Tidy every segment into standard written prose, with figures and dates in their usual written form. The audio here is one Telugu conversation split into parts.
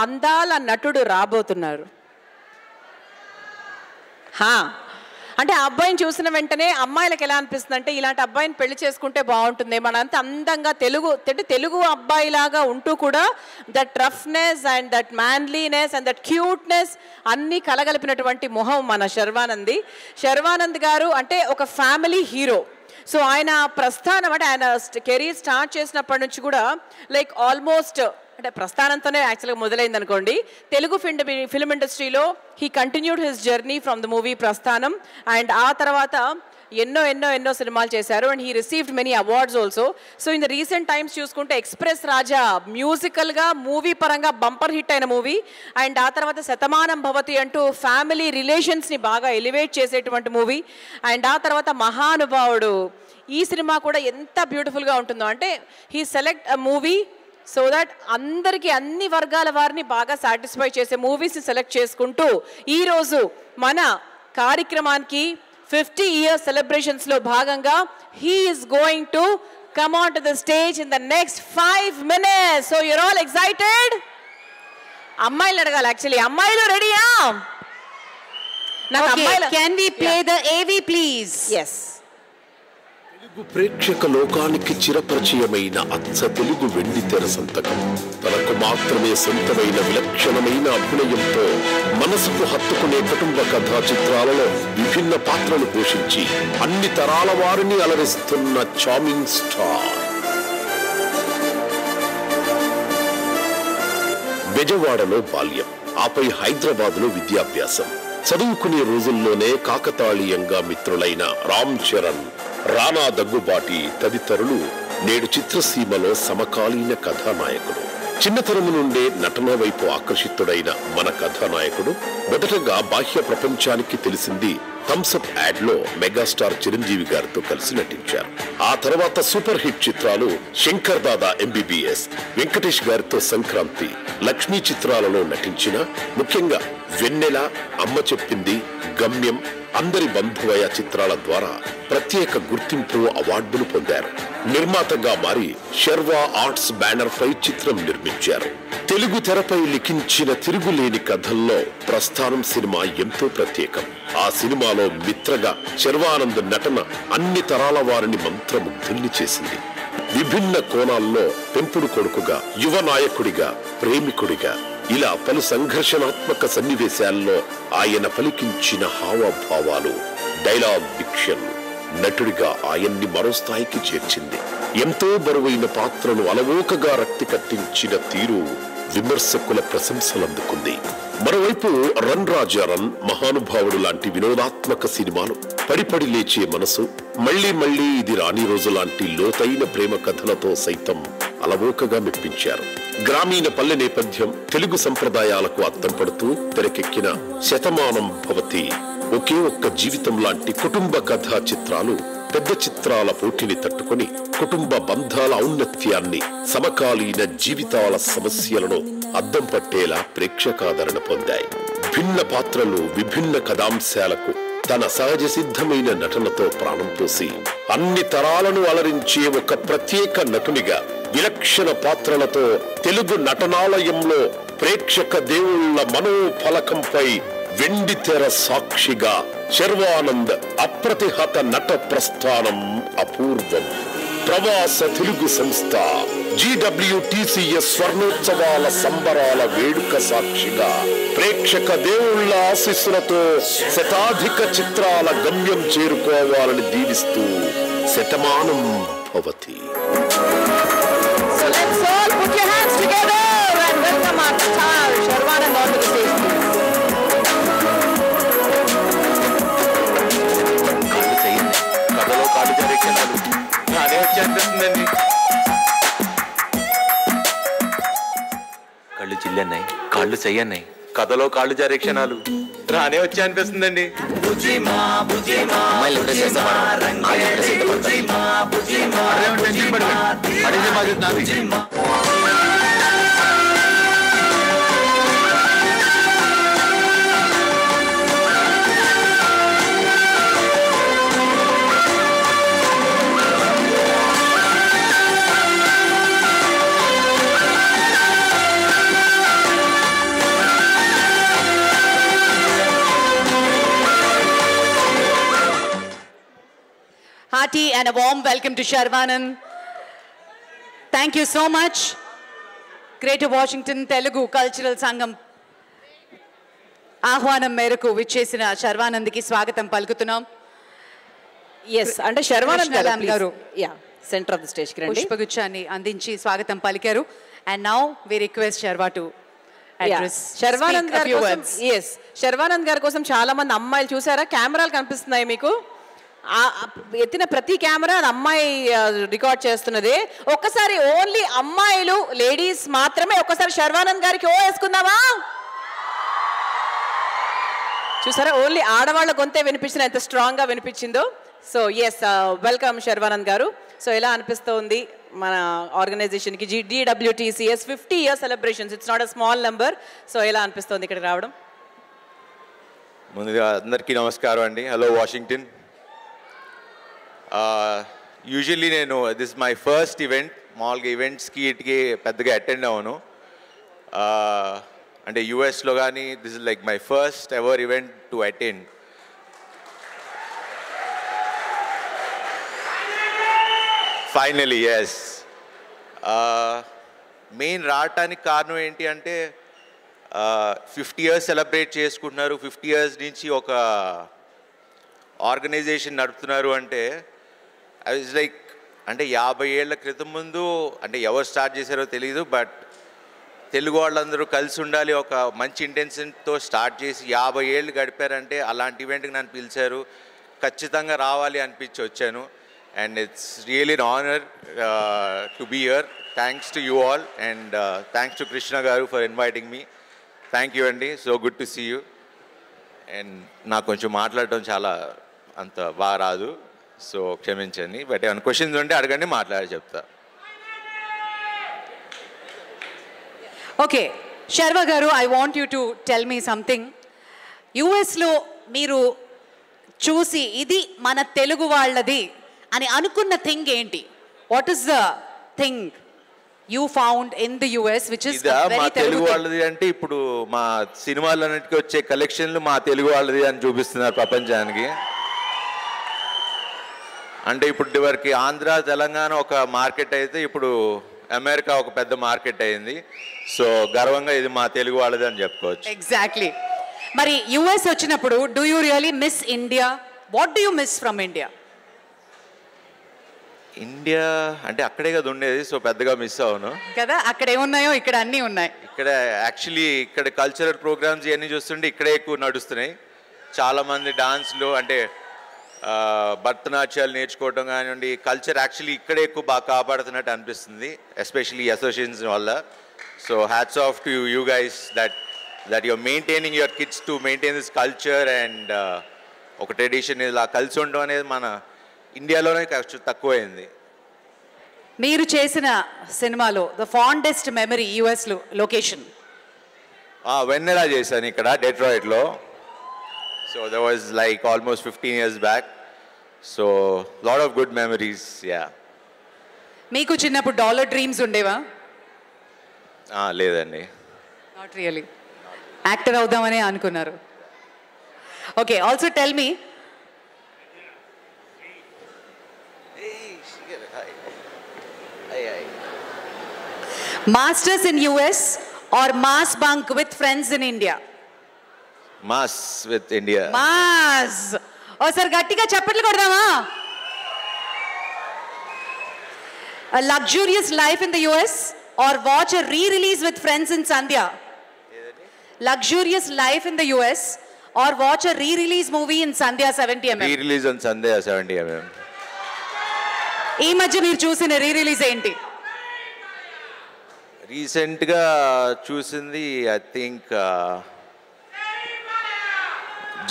అందాల నటుడు రాబోతున్నారు. అంటే ఆ అబ్బాయిని చూసిన వెంటనే అమ్మాయిలకు ఎలా అనిపిస్తుంది అంటే ఇలాంటి అబ్బాయిని పెళ్లి చేసుకుంటే బాగుంటుంది, మనంత అందంగా తెలుగు అబ్బాయిలాగా ఉంటూ కూడా that roughness and that manliness and that cuteness అన్నీ కలగలిపినటువంటి మొహం మన శర్వానంద్ గారు అంటే ఒక ఫ్యామిలీ హీరో. సో ఆయన ప్రస్థానం అంటే ఆయన కెరీర్ స్టార్ట్ చేసినప్పటి నుంచి కూడా లైక్ ఆల్మోస్ట్ అంటే ప్రస్థానంతోనే యాక్చువల్గా మొదలైంది అనుకోండి. తెలుగు ఫిల్మ్ ఇండస్ట్రీలో he continued his journey from the movie ప్రస్థానం. అండ్ ఆ తర్వాత ఎన్నో సినిమాలు చేశారు. And he received many awards also. So in the recent times చూసుకుంటే ఎక్స్ప్రెస్ రాజా మ్యూజికల్గా మూవీ పరంగా బంపర్ హిట్ అయిన మూవీ. అండ్ ఆ తర్వాత శతమానం భవతి అంటూ ఫ్యామిలీ రిలేషన్స్ని బాగా ఎలివేట్ చేసేటువంటి మూవీ. అండ్ ఆ తర్వాత మహానుభావుడు, ఈ సినిమా కూడా ఎంత బ్యూటిఫుల్గా ఉంటుందో అంటే he select a movie so that అందరికీ అన్ని వర్గాల వారిని బాగా సాటిస్ఫై చేసే మూవీస్ని సెలెక్ట్ చేసుకుంటూ ఈరోజు మన కార్యక్రమానికి 50 years సెలబ్రేషన్స్లో భాగంగా he is going to come on to the stage in the next 5 minutes. So you're all excited? అమ్మాయిలు అడగాలి యాక్చువల్లీ. అమ్మాయిలు రెడీయా? నాకు అమ్మాయిలు can we play the AV please? Yes. Telugu ప్రేక్షక లోకానికి చిరపరిచయమైన అచ్చ తెలుగు వెండి తెర సంతకం తనకు మాత్రమే సొంతమైన విలక్షణమైన అభినయంతో మనసుకు హత్తుకునే కుటుంబ కథా చిత్రాలలో విభిన్న పాత్రలు పోషించి అన్ని తరాల వారిని అలరిస్తున్న చార్మింగ్ స్టార్. బెజవాడలో బాల్యం, ఆపై హైదరాబాద్లో విద్యాభ్యాసం. చదువుకునే రోజుల్లోనే కాకతాళీయంగా మిత్రులైన రామ్ చరణ్, రానా దగ్గుబాటి తదితరులు నేడు చిత్రసీమలో సమకాలీన కథానాయకుడు. చిన్నతనము నుండే నటన వైపు ఆకర్షితుడైన మన కథానాయకుడు మొదటగా బాహ్య ప్రపంచానికి తెలిసింది థమ్సప్ యాడ్ లో మెగాస్టార్ చిరంజీవి గారితో కలిసి నటించారు. ఆ తర్వాత సూపర్ హిట్ చిత్రాలు శంకర్ దాదా ఎంబీబీఎస్, వెంకటేష్ గారితో సంక్రాంతి, లక్ష్మీ చిత్రాలలో నటించిన ముఖ్యంగా వెన్నెల, అమ్మ చెప్పింది, గమ్యం, అందరి బంధువయ చిత్రాల ద్వారా ప్రత్యేక గుర్తింపు అవార్డులు పొందారు. నిర్మాతగా మారి శర్వా ఆర్ట్స్ బ్యానర్ పై చిత్రం నిర్మించారు. తెలుగు తెరపై లిఖించిన తిరుగులేని కథల్లో ప్రస్థానం సినిమా ఎంతో ప్రత్యేకం. ఆ సినిమాలో మిత్రగా శర్వానంద్ నటన అన్ని తరాల వారిని మంత్రముగ్ధుల్ని చేసింది. విభిన్న కోణాల్లో పెంపుడు కొడుకుగా, యువ నాయకుడిగా, ప్రేమికుడిగా ఇలా పలు సంఘర్షణాత్మక సన్నివేశాల్లో ఆయన పలికించిన హావభావాలు, డైలాగ్ డిక్షన్ నటుడిగా ఆయన్ని మరో స్థాయికి చేర్చింది. ఎంతో బరువైన పాత్రను అలవోకగా రక్తి కట్టించిన తీరు విమర్శకుల ప్రశంసలందుకుంది. మరోవైపు రన్ రాజా రన్, మహానుభావుడు లాంటి వినోదాత్మక సినిమాలు, పడిపడి లేచే మనసు, మళ్లీ మళ్లీ ఇది రాని రోజు లాంటి లోతైన ప్రేమ కథలతో సైతం అలవోకగా మెప్పించారు. గ్రామీణ పల్లె నేపథ్యం, తెలుగు సంప్రదాయాలకు అద్దం పడుతూ తెరకెక్కిన శతమానం భవతి, ఒకే ఒక్క జీవితం లాంటి కుటుంబ కథా చిత్రాలు పెద్ద చిత్రాల పోటీని తట్టుకొని కుటుంబ బంధాల ఔన్నత్యాన్ని, సమకాలీన జీవితాల సమస్యలను అద్దం పట్టేలా ప్రేక్షకాదరణ పొందాయి. భిన్న పాత్రలు, విభిన్న కథాంశాలకు తన సహజ సిద్ధమైన నటనతో ప్రాణం పోసి అన్ని తరాలను అలరించే ఒక ప్రత్యేక నటునిగా విలక్షణ పాత్రలతో తెలుగు నటనాలయంలో ప్రేక్షక దేవుళ్ల మనోఫలకంపై వెండి తెర సాక్షిగా శర్వానంద్ అప్రతిహత నట ప్రస్థానం అపూర్వం. ప్రవాస తెలుగు సంస్థ GWTCS స్వర్ణోత్సవాల సంబరాల వేడుక సాక్షిగా ప్రేక్షక దేవుళ్ల ఆశీస్సులతో శతాధిక చిత్రాల గమ్యం చేరుకోవాలని దీవిస్తూ Shatamanam Bhavati. Let's all put your hands together and welcome our star Sharvanand onto the stage. కథలో కాళ్ళు జారే క్షణాలు నానే వచ్చి అనిపిస్తుందండి. కళ్ళు చిల్లన్నాయి, కాళ్ళు చెయ్యన్నాయి, కథలో కాళ్ళు జారే క్షణాలు రానే వచ్చి అనిపిస్తుందండి. hearty and a warm welcome to Sharvanand. Thank you so much. Greater Washington Telugu Cultural Sangam ఆహ్వానం మేరకు విచ్చేసిన శర్వానంద్కి స్వాగతం పలుకుతున్నాం. ఎస్ అంటే శర్వానంద్ గారు yeah centre of the stage కి రండి. పుష్పగుచ్చాన్ని అందించి స్వాగతం పలికారు. And now we request Sharwa to address Sharwanand గారి కోసం. ఎస్ శర్వానంద్ గారి కోసం చాలా మంది అమ్మాయిలు చూసారా, కెమెరాలు కనిపిస్తున్నాయి మీకు. ఎత్తిన ప్రతి కెమెరా అది అమ్మాయి రికార్డ్ చేస్తున్నది. ఒక్కసారి ఓన్లీ అమ్మాయిలు లేడీస్ మాత్రమే ఒక్కసారి శర్వానంద్ గారికి ఓ వేసుకుందామా? చూసారా, ఓన్లీ ఆడవాళ్ళ గొంతే వినిపించిన ఎంత స్ట్రాంగ్ గా వినిపించిందో. సో ఎస్ వెల్కమ్ శర్వానంద్ గారు. సో ఎలా అనిపిస్తుంది మన ఆర్గనైజేషన్కి DWTCS 50 years celebrations? It's not a small number. So ఎలా అనిపిస్తుంది ఇక్కడ రావడం? ముందుగా అందరికీ నమస్కారం అండి. Hello Washington. యూజువల్లీ నేను దిస్ మై ఫస్ట్ ఈవెంట్. మామూలుగా ఈవెంట్స్కి ఇటుకి పెద్దగా అటెండ్ అవ్వను. అంటే యూఎస్లో కానీ this is like my first ever event to attend. Finally yes. Main రావటానికి కారణం ఏంటి అంటే 50 years సెలబ్రేట్ చేసుకుంటున్నారు. 50 years నుంచి ఒక ఆర్గనైజేషన్ నడుపుతున్నారు అంటే ఐ వాజ్ లైక్ అంటే 50 ఏళ్ల క్రితం ముందు అంటే ఎవరు స్టార్ట్ చేశారో తెలియదు, బట్ తెలుగు వాళ్ళందరూ కలిసి ఉండాలి ఒక మంచి ఇంటెన్షన్తో స్టార్ట్ చేసి 50 ఏళ్ళు గడిపారంటే అలాంటి ఈవెంట్కి నన్ను పిలిచారు. ఖచ్చితంగా రావాలి అనిపించి వచ్చాను. And it's really an honour to be here. Thanks to you all and thanks to Krishna garu for inviting me. Thank you అండి. So good to see you. And నాకు కొంచెం మాట్లాడటం చాలా అంత బాగా రాదు, సో క్షమించండి. బట్ ఏమైనా క్వశ్చన్స్ ఉంటే అడగండి, మాట్లాడి చెప్తా. ఓకే శర్వా గారు, I want you to tell me something. యుఎస్లో మీరు చూసి ఇది మన తెలుగు వాళ్ళది అని అనుకున్న థింగ్ ఏంటి? What is the thing you found in the US which is మా తెలుగు వాళ్ళది అంటే ఇప్పుడు మా సినిమాలన్నిటికీ వచ్చే కలెక్షన్లు మా తెలుగు వాళ్ళది అని చూపిస్తున్నారు ప్రపంచానికి. అంటే ఇప్పుడు వరకు ఆంధ్ర తెలంగాణ ఒక మార్కెట్ అయితే ఇప్పుడు అమెరికా ఒక పెద్ద మార్కెట్ అయింది. సో గర్వంగా ఇది మా తెలుగు వాళ్ళది అని చెప్పుకోవచ్చు. ఎగ్జాక్ట్లీ. మరి యుఎస్ వచ్చినప్పుడు do you really miss India? What do you miss from India? India అంటే అక్కడే కదా ఉండేది, సో పెద్దగా మిస్ అవును కదా. అక్కడ ఏమున్నాయో ఇక్కడ అన్నీ ఉన్నాయి. ఇక్కడ యాక్చువల్లీ ఇక్కడ కల్చరల్ ప్రోగ్రామ్స్ ఇవన్నీ చూస్తుంటే ఇక్కడే ఎక్కువ నడుస్తున్నాయి. చాలామంది డాన్స్లు అంటే భరతనాట్యాలు నేర్చుకోవడం కానివ్వండి, కల్చర్ యాక్చువల్లీ ఇక్కడే ఎక్కువ బాగా కాపాడుతున్నట్టు అనిపిస్తుంది, ఎస్పెషలీ అసోసియేషన్స్ వల్ల. So hats off to you guys that you're maintaining your kids to maintain this culture and ఒక ట్రెడిషన్ ఇలా కలిసి ఉండడం అనేది మన ఇండియాలోనే తక్కువైంది. మీరు చేసిన సినిమాలో ద ఫాండెస్ట్ మెమరీ యుఎస్లో లొకేషన్? వెన్నెలా చేశాను ఇక్కడ డెట్రాయిట్లో. So that was like almost 15 years back. So lot of good memories, yeah. మీకు చిన్నప్పుడు డాలర్ డ్రీమ్స్ ఉండేవా? లేదండి. Not really. యాక్టర్ అవుదామనే అనుకున్నారు. Okay, also tell me, masters in US are mass bunk with friends in India? Mass with India. Mass. ఓసారి గట్టిగా చప్పట్లు కొడదామా? A luxurious life in the US or watch a re-release with friends in Sandhya? Luxurious life in the US or watch a re-release movie in Sandhya 70mm? Re-release on Sandhya 70mm. ఈ మధ్య మీరు చూసిన రీ-రిలీజ్ ఏంటి? రీసెంట్గా చూసింది ఐ థింక్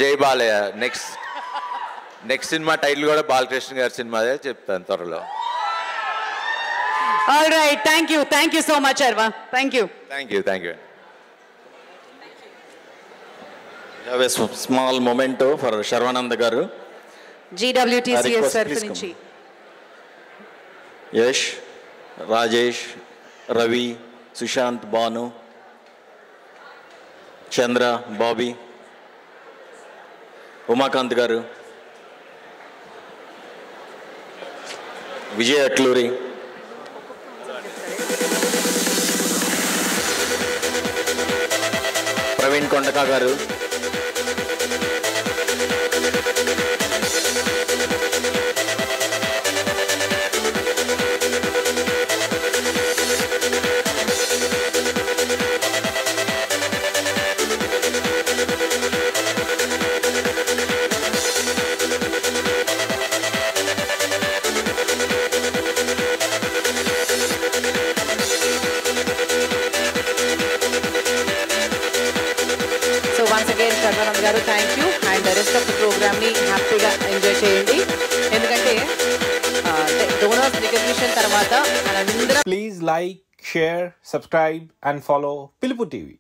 జై బాలయ్య. నెక్స్ట్ సినిమా టైటిల్ కూడా బాలకృష్ణ గారి సినిమాదే, చెప్తాను త్వరలో. All right, thank you so much Arva. Thank you. Thank you. Have a small memento for Sharvanand garu. GWTCS తరఫు నుంచి యష్, రాజేష్, రవి, సుశాంత్, భాను, చంద్ర, బాబీ, ఉమాకాంత్ గారు, విజయ్ అట్లూరి, ప్రవీణ్ కొండకా గారు, వన్స్ అగైన్ సర్వానంద్ గారు thank you. And rest of the ప్రోగ్రామ్ని హ్యాపీగా ఎంజాయ్ చేయండి. ఎందుకంటే డోనర్స్ రికగ్నిషన్ తర్వాత మనందరం Please like, share, subscribe and follow Pilupu TV.